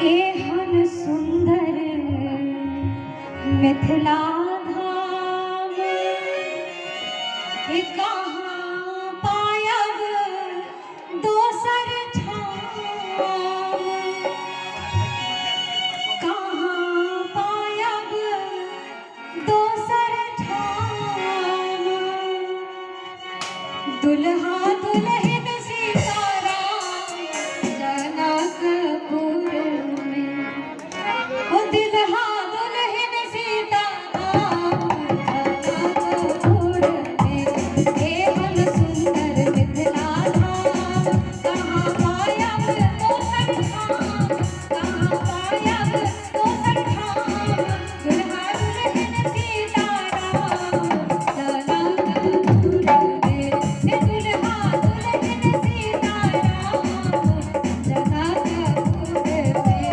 एहन सुंदर मिथिला धाम कहाँ पायब दोसर ठाम। कहाँ पायब दोसर ठाम। दुल्हा दुल्हन सीताराम जनकपुर में। ओ दुल्हा दुल्हन सीताराम जनकपुर में। एहन सुंदर मिथिला धाम कहाँ पायब दोसर ठाम। कहाँ पायब दोसर ठाम। दुल्हा दुल्हन सीताराम जनकपुर में। दुल्हा दुल्हन सीताराम जनकपुर में।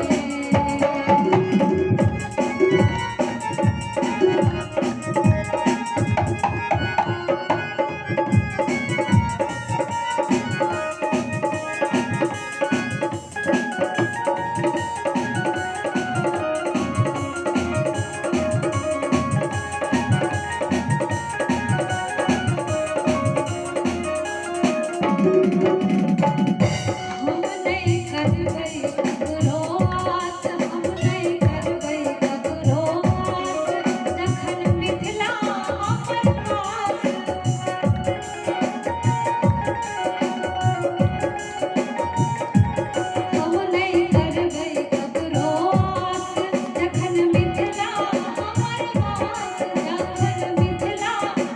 हम नहीं करबै ककरो आस। हम नहीं करबै ककरो आस। जखन मिथिला हमर पास। हम नहीं करबै ककरो आस। जखन मिथिला हमर पास। जखन मिथिला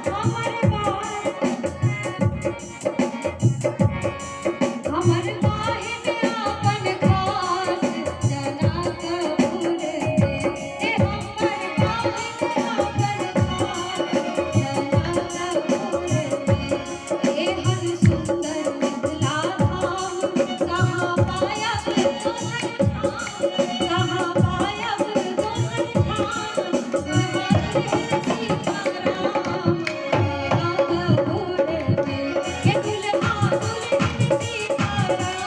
हमर पास। हमर बाहिन आपन खास जनकपुर में। हमर बाहिन आपन खास जनकपुर में। एहन सुंदर मिथिला धाम कहाँ पायब दोसर ठाम। कहाँ पायब दोसर ठाम। दुल्हा दुल्हन सीताराम जनकपुर में। दुल्हा दुल्हन सीताराम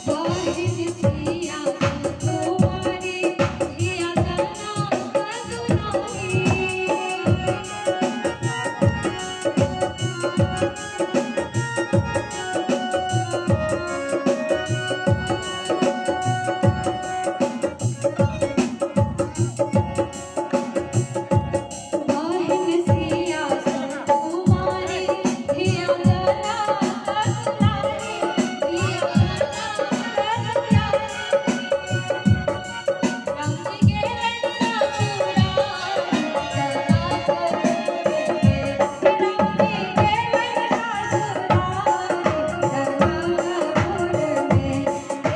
बाहिन सिया कुमारी हिया जनक दुलारी। बाहिन सिया कुमारी हिया जनक दुलारी। हिया जनक दुलारी। रंग गेलन ससुराल जनकपुर में। रंग गेलन ससुराल जनकपुर में।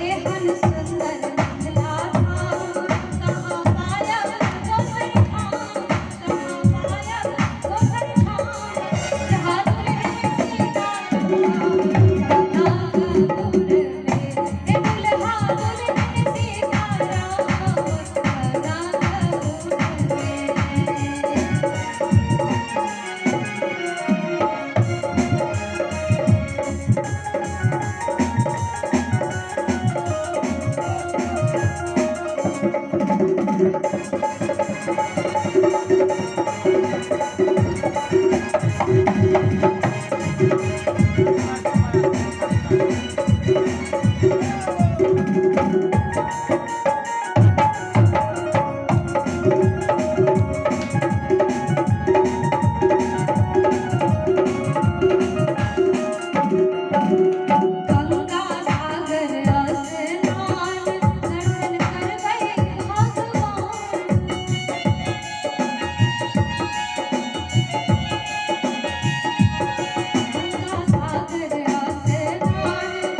एहन सुंदर मिथिला धाम कहाँ पायब दोसर ठाम। कहाँ पायब दोसर ठाम। दुल्हा दुल्हन सीताराम जनकपुर में। दुल्हा दुल्हन सीताराम जनकपुर में। गंगा सागर स्नान दर्शन करबै भगवान। गंगा सागर स्नान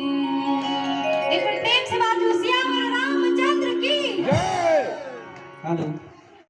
एक प्रेम से बाजू सियावर रामचंद्र की हेलो